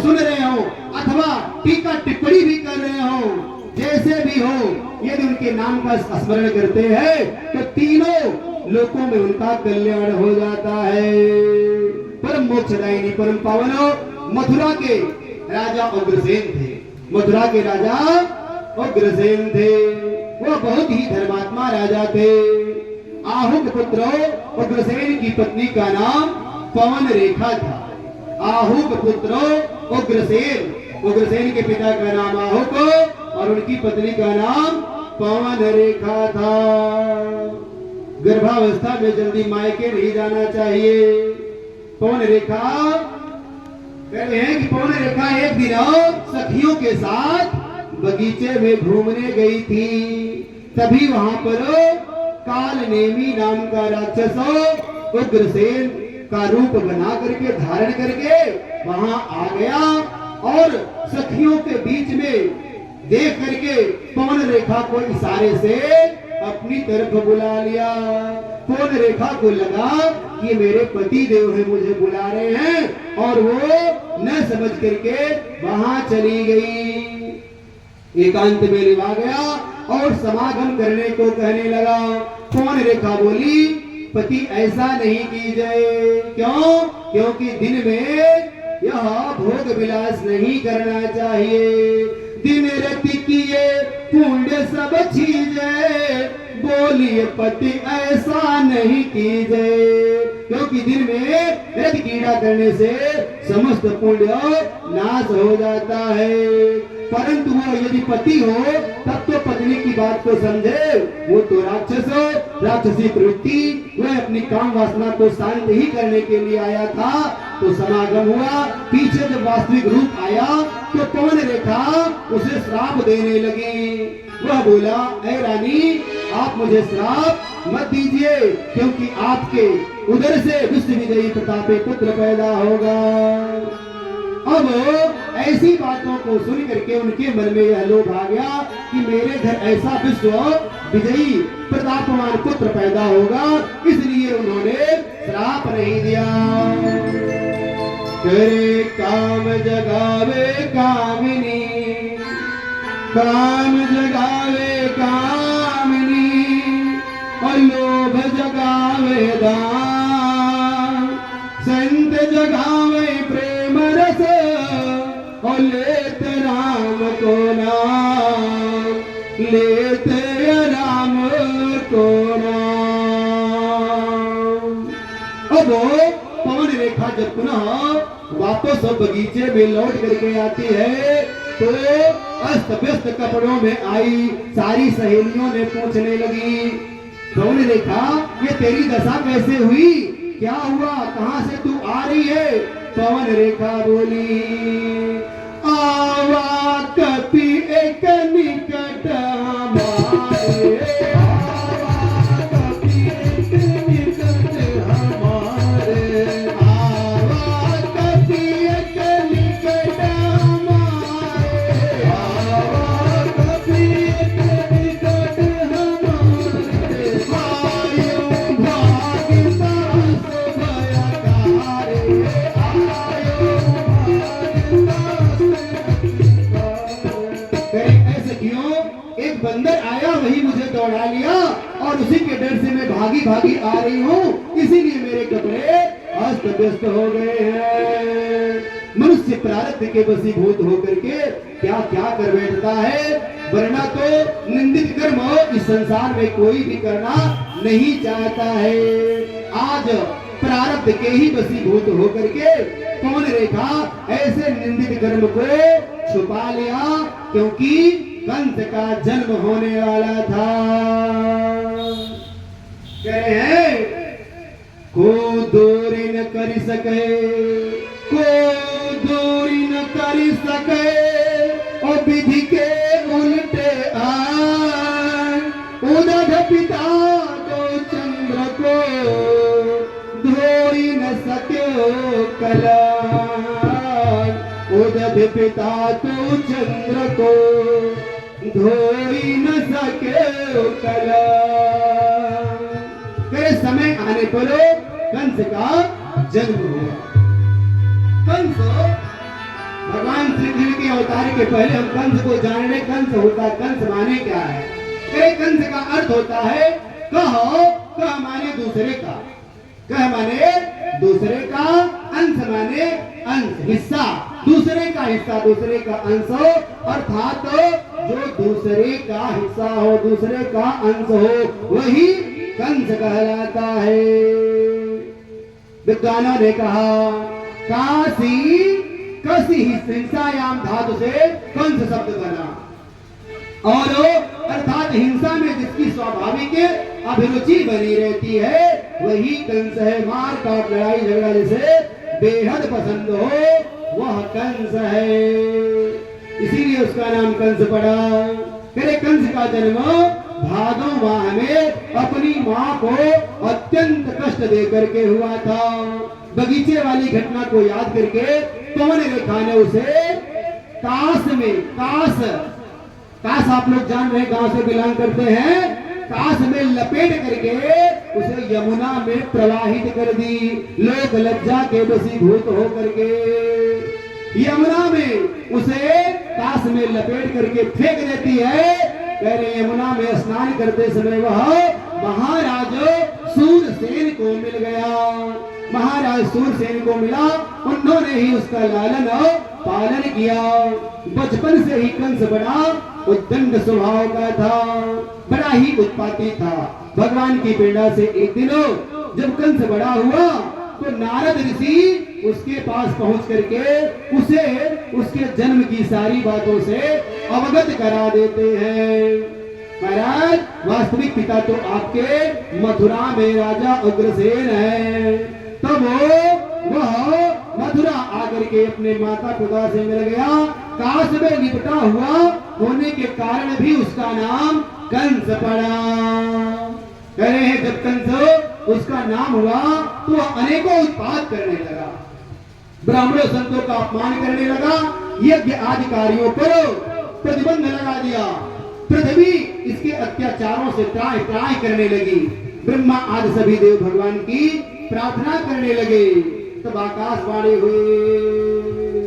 सुन रहे हो अथवा टीका टिप्पणी भी कर रहे हो, जैसे भी हो, यदि उनके नाम का स्मरण करते हैं तो तीनों लोकों में उनका कल्याण हो जाता है। परम मोक्षदायिनी परम पावन मथुरा के राजा उग्रसेन थे। मथुरा के राजा उग्रसेन थे, वो बहुत ही धर्मात्मा राजा थे। आहुक पुत्र उग्रसेन की पत्नी का नाम पवन रेखा था। आहुक पुत्र उग्रसेन, उग्रसेन के पिता का नाम आहुक और उनकी पत्नी का नाम पवन रेखा था। गर्भावस्था में जल्दी मायके नहीं जाना चाहिए। पवन रेखा कहते हैं कि पवन रेखा एक दिन सखियों के साथ बगीचे में घूमने गई थी। तभी वहां पर कालनेमी नाम का राक्षस उग्रसेन का रूप बना करके धारण करके वहां आ गया और सखियों के बीच में देख करके पवन रेखा को इशारे से अपनी तरफ बुला लिया। पवन रेखा को लगा कि मेरे पति देव है, मुझे बुला रहे हैं, और वो न समझ करके वहां चली गई। एकांत में लिवा गया और समागम करने को कहने लगा। पवन रेखा बोली, पति ऐसा नहीं कीजिए। क्यों? क्योंकि दिन में यह भोग विलास नहीं करना चाहिए। दिन राति किए पुण्य सब चीजें, बोलिए पति ऐसा नहीं कीजिए। क्योंकि दिन में रति क्रीड़ा करने से समस्त पुण्य नाश हो जाता है। परंतु वो यदि पति हो तब तो पत्नी की बात को समझे। वो तो राक्षस, राक्षसी प्रवृत्ति, वह अपनी काम वासना को शांत ही करने के लिए आया था। तो समागम हुआ, पीछे जब वास्तविक रूप आया तो पवन रेखा उसे श्राप देने लगी। वह बोला, ऐ रानी, आप मुझे श्राप मत दीजिए, क्योंकि आपके उदर से विश्व विजयी प्रतापे पुत्र पैदा होगा। अब ऐसी बातों को सुन करके उनके मन में यह लोभ आ गया कि मेरे घर ऐसा विश्व विजयी प्रतापमान पुत्र पैदा होगा, इसलिए उन्होंने श्राप नहीं दिया। करे काम जगावे कामिनी, काम जगावे कामिनी, और लोभ जगावे दान, संत जगावे प्रेम रस, और लेते राम को नाम, लेते राम को नाम। अब पवन रेखा जब पुनः वापस बगीचे में लौट करके आती है तो अस्त व्यस्त कपड़ों में आई सारी सहेलियों ने पूछने लगी, पवन रेखा, ये तेरी दशा कैसे हुई? क्या हुआ? कहां से तू आ रही है? पवन रेखा बोली, आवा कपि एक निकट हमारे, आवा कपि एक निकट हमारे, आवा कपि एक निकट हमारे, आवा कपि एक निकट हमारे, आयो भागिता भयकारे, आयो ऐसे क्यों? एक बंदर आया, वही मुझे दौड़ा लिया और उसी के डर से मैं भागी भागी आ रही हूँ, इसीलिए मेरे कपड़े अस्त व्यस्त हो गए हैं। मनुष्य प्रारब्ध के वशीभूत होकर के क्या क्या कर बैठता है, वरना तो निंदित कर्म इस संसार में कोई भी करना नहीं चाहता है। आज प्रारब्ध के ही वशीभूत होकर के पवन रेखा ऐसे निंदित कर्म को छुपा लिया, क्योंकि कंस का जन्म होने वाला था। कह रहे हैं, को दूरी न कर सके, को दूरी न कर सके, और विधि के उल्टे आए, उदध पिता को चंद्र को धोई न सके कलान, उदध पिता तो चंद्र को धोई न सके कलान। फिर समय आने पर कंस का जन्म हुआ। कंस भगवान श्री कृष्ण के अवतार के पहले हम कंस को जान रहे। कंस होता, कंस माने क्या है? कंस का अर्थ होता है कहो, कह माने दूसरे का, कह माने दूसरे का, अंश माने अंश, हिस्सा, दूसरे का हिस्सा, दूसरे का अंश हो, अर्थात जो दूसरे का हिस्सा हो, दूसरे का अंश हो, वही कंस कहलाता है। विद्वानों ने कहा काशी कसी हिंसायाम धातु से कंस शब्द बना, और अर्थात हिंसा में जिसकी स्वाभाविक अभिरुचि बनी रहती है वही कंस है। मार काट लड़ाई झगड़ा जिसे बेहद पसंद हो वह कंस है, इसीलिए उसका नाम कंस पड़ा। फिर कंस का जन्म भादों माह में अपनी मां को अत्यंत कष्ट देकर के हुआ था। बगीचे वाली घटना को याद करके पवन रेखा ने उसे काश में, काश आप लोग जान रहे, गांव से बिलोंग करते हैं, काश में लपेट करके उसे यमुना में प्रवाहित कर दी। लोग लज्जा के वशीभूत हो करके यमुना में उसे काश में लपेट करके फेंक देती है। कह रहे यमुना में स्नान करते समय वह महाराज सूरसेन को मिल गया। महाराज सूरसेन को मिला, उन्होंने ही उसका लालन पालन किया। बचपन से ही कंस बड़ा उद्दंड स्वभाव का था, बड़ा ही उत्पाती था। भगवान की प्रेरणा से एक दिन जब कंस बड़ा हुआ तो नारद ऋषि उसके पास पहुंच करके उसे उसके जन्म की सारी बातों से अवगत करा देते हैं। महाराज वास्तविक पिता तो आपके मथुरा में राजा उग्रसेन है। तब वह मथुरा आकर के अपने माता पिता से मिल गया। काश में लिपटा हुआ होने के कारण भी उसका नाम कंस पड़ा। कह रहे हैं जब कंस उसका नाम हुआ तो अनेकों उत्पात करने लगा, ब्राह्मणों संतों का अपमान करने लगा, यज्ञ आदि कार्यों पर प्रतिबंध लगा दिया। पृथ्वी इसके अत्याचारों से त्राहि त्राहि करने लगी। ब्रह्मा आदि सभी देव भगवान की प्रार्थना करने लगे। तब आकाशवाणी हुई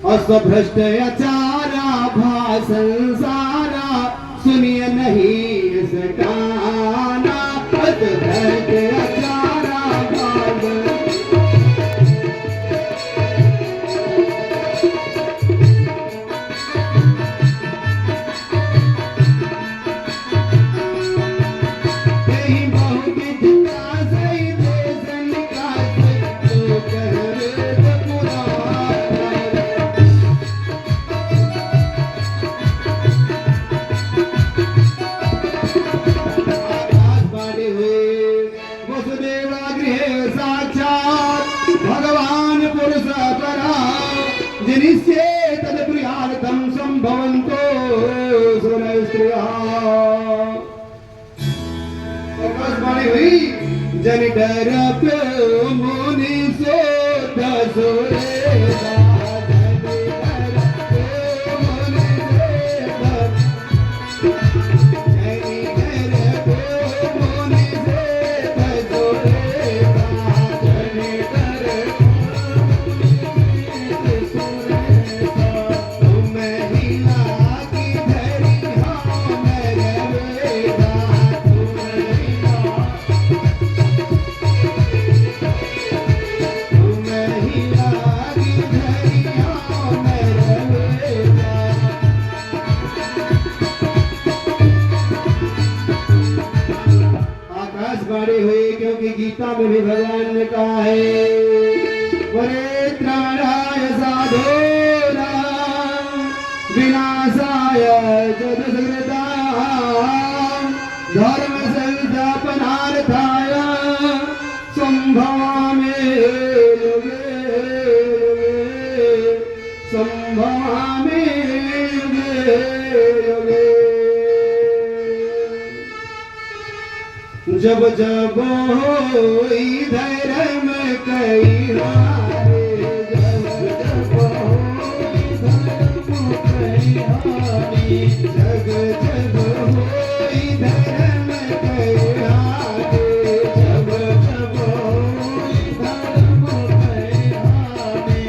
अस्वभ्रष्ट अचारा भाषण सारा सुनिए नहीं सकाना। अस्वभ्रष्ट अचारा भाषण जन डर पे मुनि सो दसोरेगा। गीता में भी भगवान ने कहा है परित्राणाय साधूनां विनाशाय च दुष्कृतां धर्म संस्थापनार्थाय संभवामि युगे संभवामि युगे युगे। जब जब होई धर्म कई हारे, जब जब होई धर्म कई हारे, जग जग होई धर्म कई हारे, जब जब होई धर्म कई हारे।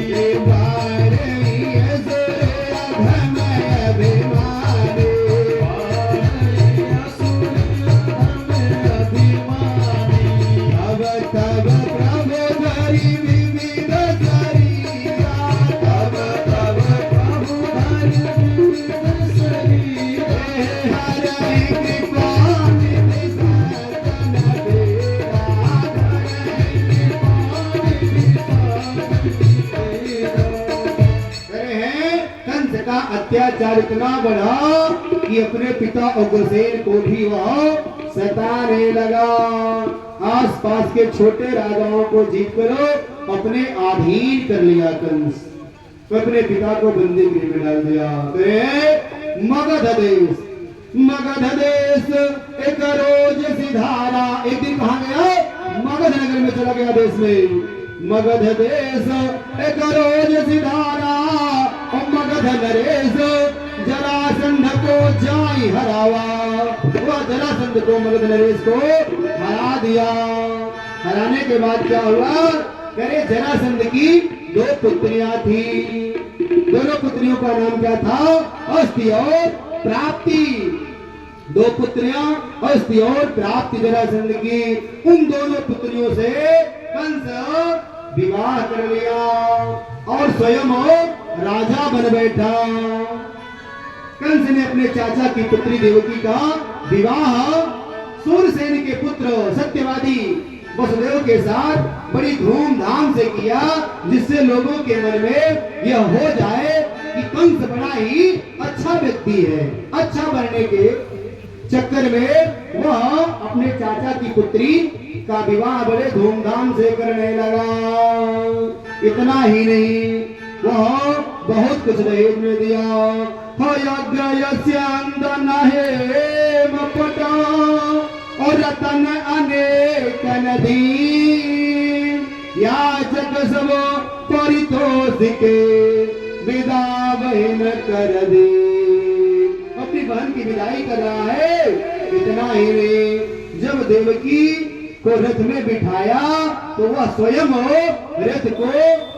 का अत्याचार इतना बढ़ा कि अपने पिता उग्रसेन को भी वह सताने लगा। आसपास के छोटे राजाओं को जीत कर अपने अधीन कर लिया कंस। तो अपने पिता को बंदी गृह में डाल दिया। मगध देश एक रोज सिधारा। एक दिन कहा गया मगध नगर में चला गया देश में। मगध देश एक रोज सिधारा और मगध नरेश जरासंध को जाई हरावा। वह जरासंध को मगध नरेश को हरा दिया। हराने के बाद क्या हुआ? करे जरासंध की 2 पुत्रियां थी। दोनों पुत्रियों का नाम क्या था? अस्ति और प्राप्ति। 2 पुत्रियां अस्ति और प्राप्ति जरासंध की। उन दोनों पुत्रियों से कंस विवाह कर लिया और स्वयं राजा बन बैठा। कंस ने अपने चाचा की पुत्री देवकी का विवाह सूरसेन के पुत्र सत्यवादी वसुदेव के साथ बड़ी धूमधाम से किया, जिससे लोगों के मन में यह हो जाए कि कंस बड़ा ही अच्छा व्यक्ति है। अच्छा बनने के चक्कर में वह अपने चाचा की पुत्री का विवाह बड़े धूमधाम से करने लगा। इतना ही नहीं, वह बहुत कुछ दहेज में दिया। और रतन अनेक नदी याचक सब परितोषिके विदा बहन कर दे। अपनी बहन की विदाई कर रहा है। इतना ही नहीं, जब देवकी को रथ में बिठाया तो वह स्वयं रथ को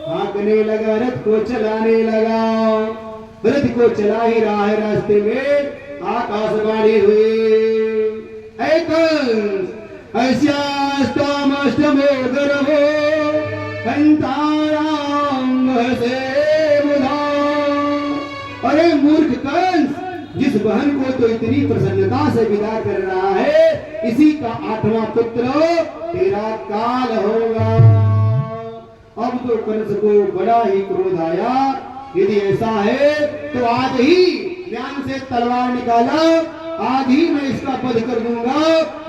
हाँकने लगा, रथ को चलाने लगा। रथ को चला ही रहा है, रास्ते में आकाशवाणी हुई। ऐस्यास्तमष्टमो गर्भो कंताराम से बुधा। अरे मूर्ख कंस, जिस बहन को तो इतनी प्रसन्नता से विदा कर रहा है, इसी का 8वां पुत्र तेरा काल होगा। अब तो कंस को बड़ा ही क्रोध आया। यदि ऐसा है तो आज ही ध्यान से तलवार निकाला, आज ही मैं इसका वध कर दूंगा।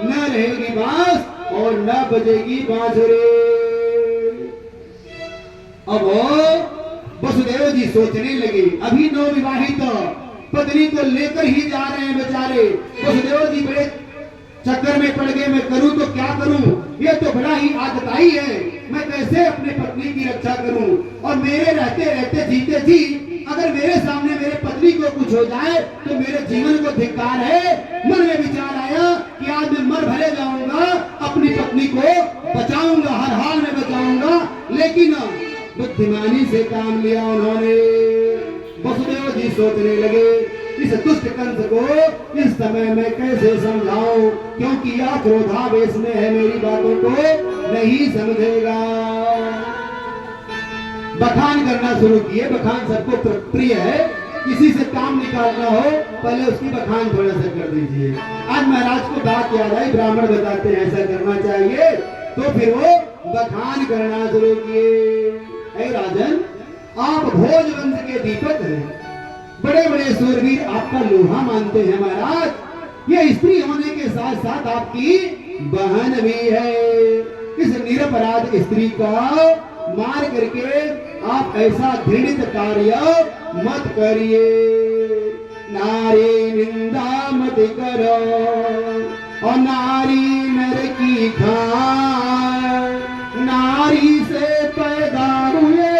न रहेगी बांस और न बजेगी बांसुरी। अब वसुदेव जी सोचने लगे, अभी नवविवाहित पत्नी को लेकर ही जा रहे हैं बेचारे। वसुदेव जी बड़े चक्कर में पड़ गए, मैं करूं तो क्या करूं? ये तो बड़ा ही आगताई है, मैं कैसे अपने पत्नी की रक्षा करूं? और मेरे रहते रहते जीते जी अगर मेरे सामने मेरे पत्नी को कुछ हो जाए तो मेरे जीवन को धिक्कार है। मन में विचार आया कि आज मैं मर भले जाऊंगा, अपनी पत्नी को बचाऊंगा, हर हाल में बचाऊंगा। लेकिन बुद्धिमानी से काम लिया उन्होंने। वसुदेव जी सोचने लगे, इस दुष्ट कंस को इस समय मैं कैसे समझाऊं, क्योंकि यह क्रोधावेश में है, मेरी बातों को नहीं समझेगा। बखान करना शुरू किए। बखान सबको प्रिय है, किसी से काम निकालना हो पहले उसकी बखान थोड़ा सा कर दीजिए। आज महाराज को बात याद आई, ब्राह्मण बताते हैं ऐसा करना चाहिए, तो फिर वो बखान करना शुरू किए। राजन, आप भोज वंश के दीपक हैं, बड़े बड़े सूरवीर आपका लोहा मानते हैं महाराज। ये स्त्री होने के साथ साथ आपकी बहन भी है। इस निरपराध स्त्री का मार करके आप ऐसा घृणित कार्य मत करिए। नारी निंदा मत करो और नारी नर की खान। नारी से पैदा हुए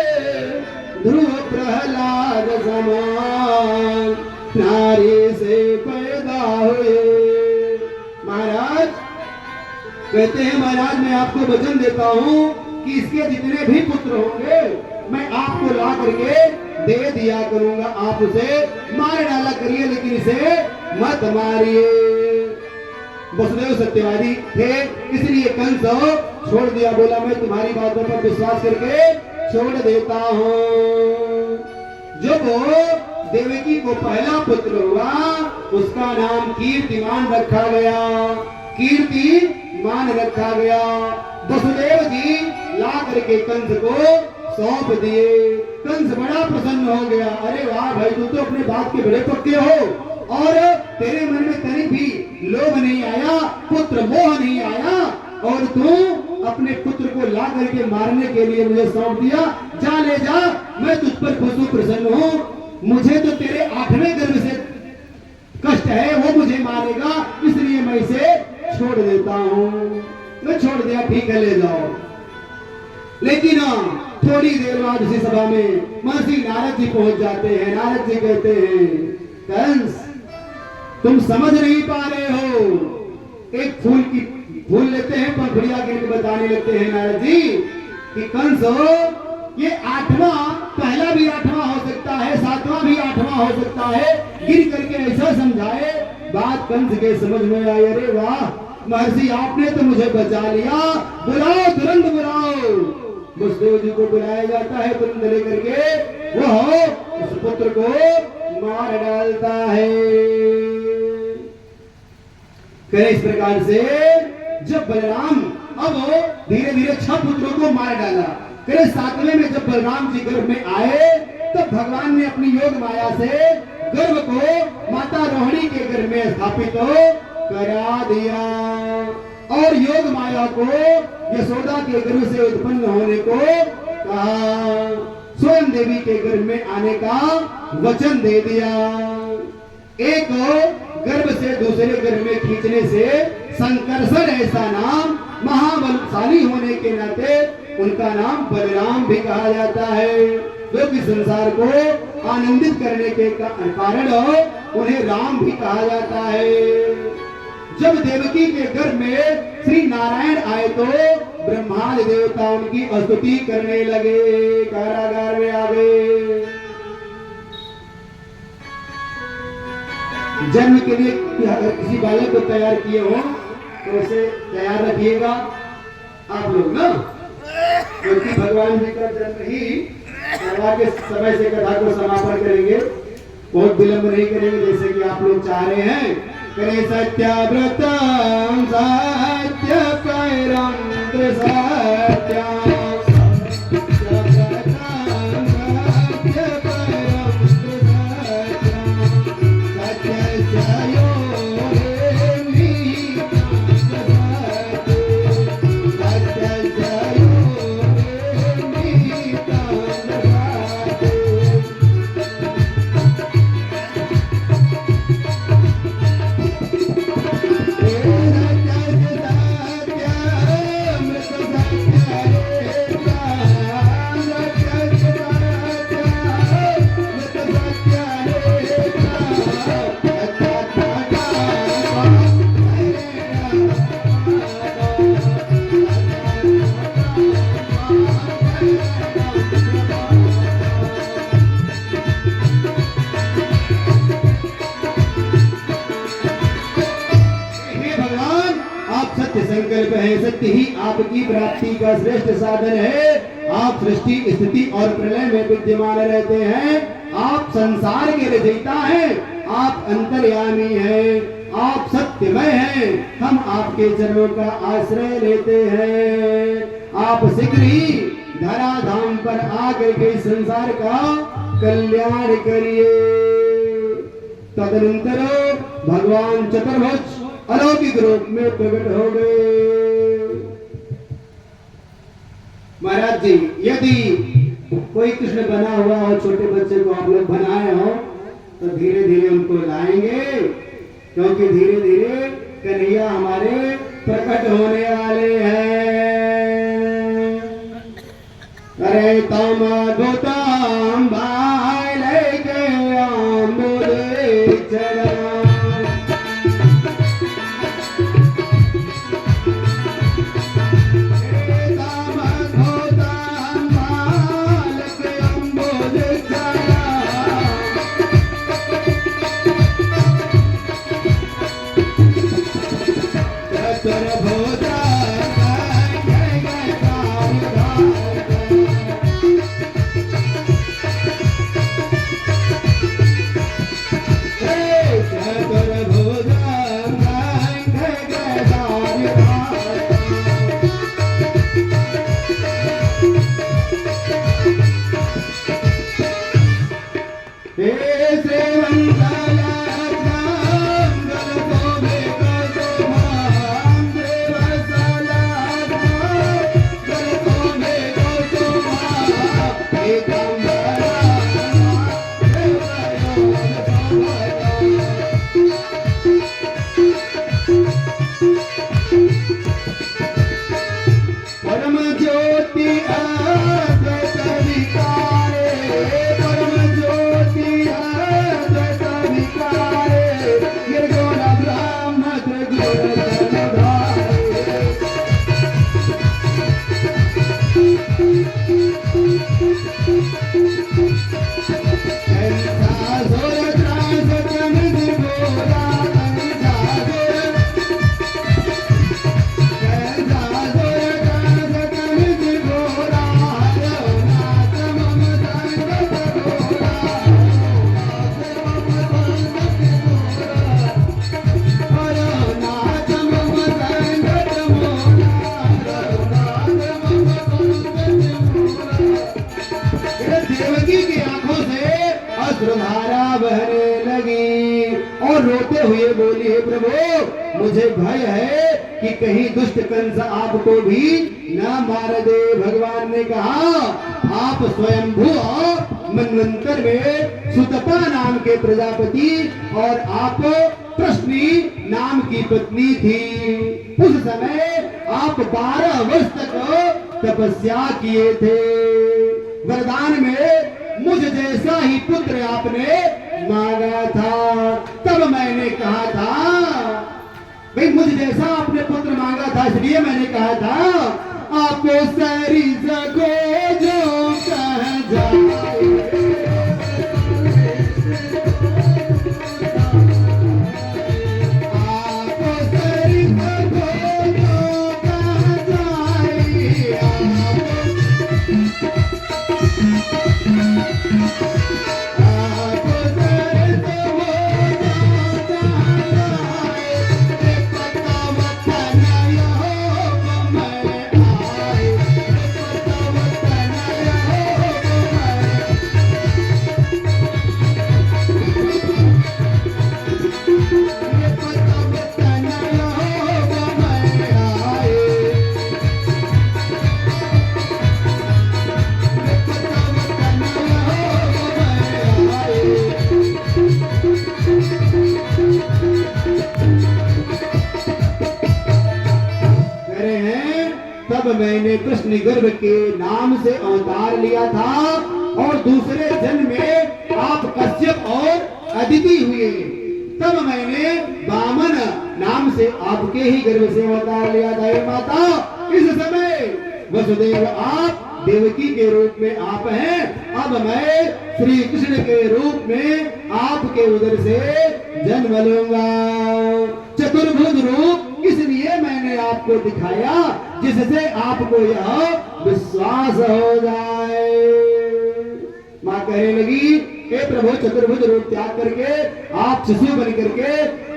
ध्रुव प्रहलाद समान, नारी से पैदा हुए। महाराज कहते हैं, महाराज मैं आपको वचन देता हूँ कि इसके जितने भी पुत्र होंगे मैं आपको ला करके दे दिया करूंगा। आप उसे मार डाला करिए, लेकिन इसे मत मारिए। वसुदेव सत्यवादी थे, इसलिए कंस छोड़ दिया। बोला मैं तुम्हारी बातों पर विश्वास करके छोड़ देता हूँ। जब देवकी को पहला पुत्र हुआ, उसका नाम कीर्तिमान रखा गया। कीर्तिमान रखा गया। वसुदेव जी ला करके कंस को सौंप दिए। कंस बड़ा प्रसन्न हो गया। अरे वाह भाई, तू तो अपने बात के बड़े पक्के हो और तेरे मन में तनिक भी लोभ नहीं आया, पुत्र मोह नहीं आया और तू अपने पुत्र को ला करके मारने के लिए मुझे सौंप दिया। जा ले जा, मैं तुझ पर खुश हूं, प्रसन्न हूं। मुझे तो तेरे 8वें गर्भ से कष्ट है, वो मुझे मारेगा, इसलिए मैं इसे छोड़ देता हूं। मैं छोड़ दिया, ठीक है, ले जाओ। लेकिन थोड़ी देर बाद उसी सभा में महर्षि नारद जी पहुंच जाते हैं। नारद जी कहते हैं, कंस तुम समझ नहीं पा रहे हो। एक फूल लेते हैं, पंखुड़िया गिर बताने लगते हैं नारद जी कि कंस हो, ये 8वां, पहला भी 8वां हो सकता है, 7वां भी 8वां हो सकता है। गिर करके ऐसा समझाए, बात कंस के समझ में आई। अरे वाह महर्षि, आपने तो मुझे बचा लिया, बुलाओ, तुरंत बुलाओ। वसुदेव जी को बुलाया जाता है, तुरंत लेकर के वो उस पुत्र को मार डालता है। इस प्रकार से जब बलराम अब धीरे धीरे 6 पुत्रों को मार डाला, 7वें में जब बलराम जी गर्भ में आए, तब भगवान ने अपनी योग माया से गर्भ को माता रोहिणी के गर्भ में स्थापित करा दिया और योग माया को यशोदा के गर्भ से उत्पन्न होने को कहा। स्वयं देवी के गर्भ में आने का वचन दे दिया। एक गर्भ से दूसरे गर्भ में खींचने से संकर्षण ऐसा नाम, महाबलशाली होने के नाते उनका नाम बलराम भी कहा जाता है, जो कि संसार को आनंदित करने के कारण उन्हें राम भी कहा जाता है। जब देवकी के गर्भ में श्री नारायण आए तो ब्रह्मादि देवता उनकी स्तुति करने लगे, कारागार में आ गए। जन्म के लिए किसी बालक को तैयार किए हो तो उसे तैयार रखिएगा आप लोग ना, क्योंकि भगवान जी का जन्म ही सभा के समय से कथा को समापन करेंगे, बहुत विलंब नहीं करेंगे जैसे कि आप लोग चाह रहे हैं। करे सत्याव्रतम सत्य पैरम सत्यम संकल्प है, सत्य ही आपकी प्राप्ति का श्रेष्ठ साधन है। आप सृष्टि स्थिति और प्रलय में विद्यमान रहते हैं, आप संसार के रचयिता हैं, आप अंतर्यामी हैं, आप सत्यमय हैं। हम आपके चरणों का आश्रय लेते हैं। आप शीघ्र ही धराधाम पर आकर के संसार का कल्याण करिए। तदनंतर भगवान चतुर्भुज अलौकिक रूप में प्रकट हो गए। महाराज जी, यदि कोई कृष्ण बना हुआ हो, छोटे बच्चे को आप लोग बनाए हो, तो धीरे धीरे उनको लाएंगे, क्योंकि धीरे धीरे कन्हैया हमारे प्रकट होने वाले हैं। अरे तम गोतम भाई लेके आंबोले चला, अश्रुधारा बहने लगी और रोते हुए बोली, हे प्रभु मुझे भय है कि कहीं दुष्ट कंस आपको भी न मार दे। भगवान ने कहा, आप स्वयंभू मनवंतर में सुतपा नाम के प्रजापति और आप प्रश्नी नाम की पत्नी थी। उस समय आप 12 वर्ष तक तपस्या किए थे। वरदान में मुझ जैसा ही पुत्र आपने मांगा था। तब मैंने कहा था, भाई मुझ जैसा आपने पुत्र मांगा था, इसलिए मैंने कहा था आपको सारी जगह जो कह जाए। मैंने कृष्ण गर्भ के नाम से अवतार लिया था और दूसरे जन्म में आप कश्यप और अदिति हुए। तब मैंने वामन नाम से आपके ही गर्भ से अवतार लिया था। हे माता, इस समय वसुदेव आप देवकी के रूप में आप हैं। अब मैं श्री कृष्ण के रूप में आपके उदर से जन्म लूंगा। चतुर्भुज रूप इसलिए मैंने आपको दिखाया जिससे आपको यह विश्वास हो जाए। मां कहने लगी, हे प्रभु चतुर्भुज रूप त्याग करके आप शिशु बन करके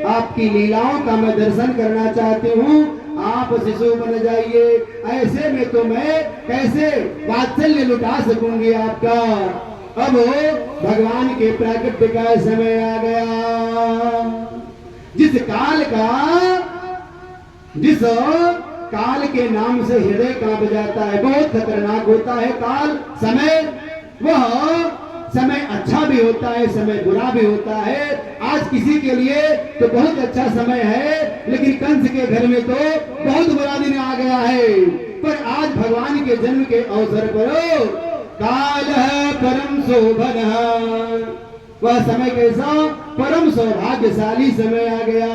आपकी लीलाओं का मैं दर्शन करना चाहती हूँ। आप शिशु बन जाइए। ऐसे में तो मैं कैसे वात्सल्य लुटा सकूंगी आपका। अब भगवान के प्राकट्य का समय आ गया। जिस काल के नाम से हृदय कांप जाता है, बहुत खतरनाक होता है काल समय। वह समय अच्छा भी होता है, समय बुरा भी होता है। आज किसी के लिए तो बहुत अच्छा समय है, लेकिन कंस के घर में तो बहुत बुरा दिन आ गया है। पर आज भगवान के जन्म के अवसर पर काल है परम शोभन, वह समय कैसा परम सौभाग्यशाली समय आ गया।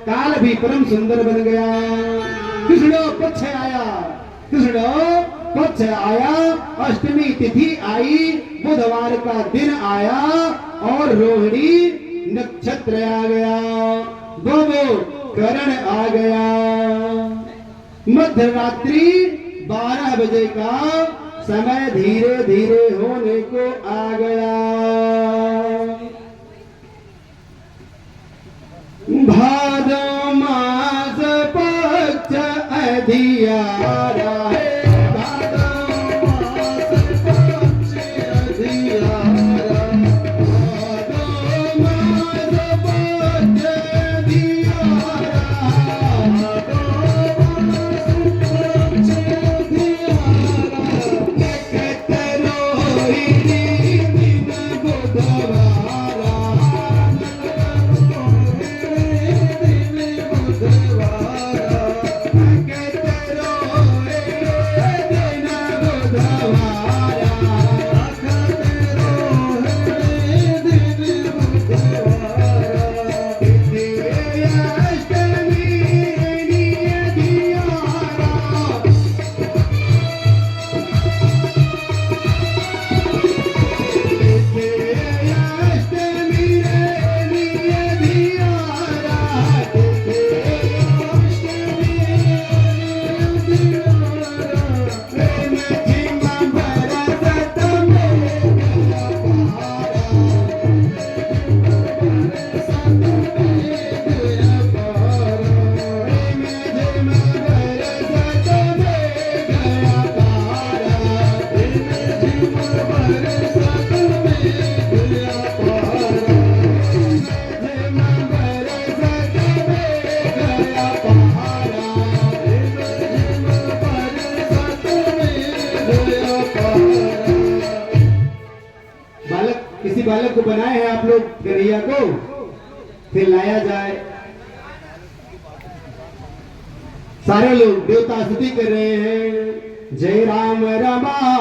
काल भी परम सुंदर बन गया। कृष्ण पक्ष आया, कृष्ण पक्ष आया, अष्टमी तिथि आई, बुधवार का दिन आया और रोहिणी नक्षत्र आ गया, दो करण आ गया। मध्य रात्रि 12 बजे का समय धीरे धीरे होने को आ गया। भादो मास पक्ष अधियारा है, किसी बालक को बनाए हैं आप लोग कन्हैया को, फिर लाया जाए। सारे लोग देवता स्तुति कर रहे हैं, जय राम रमा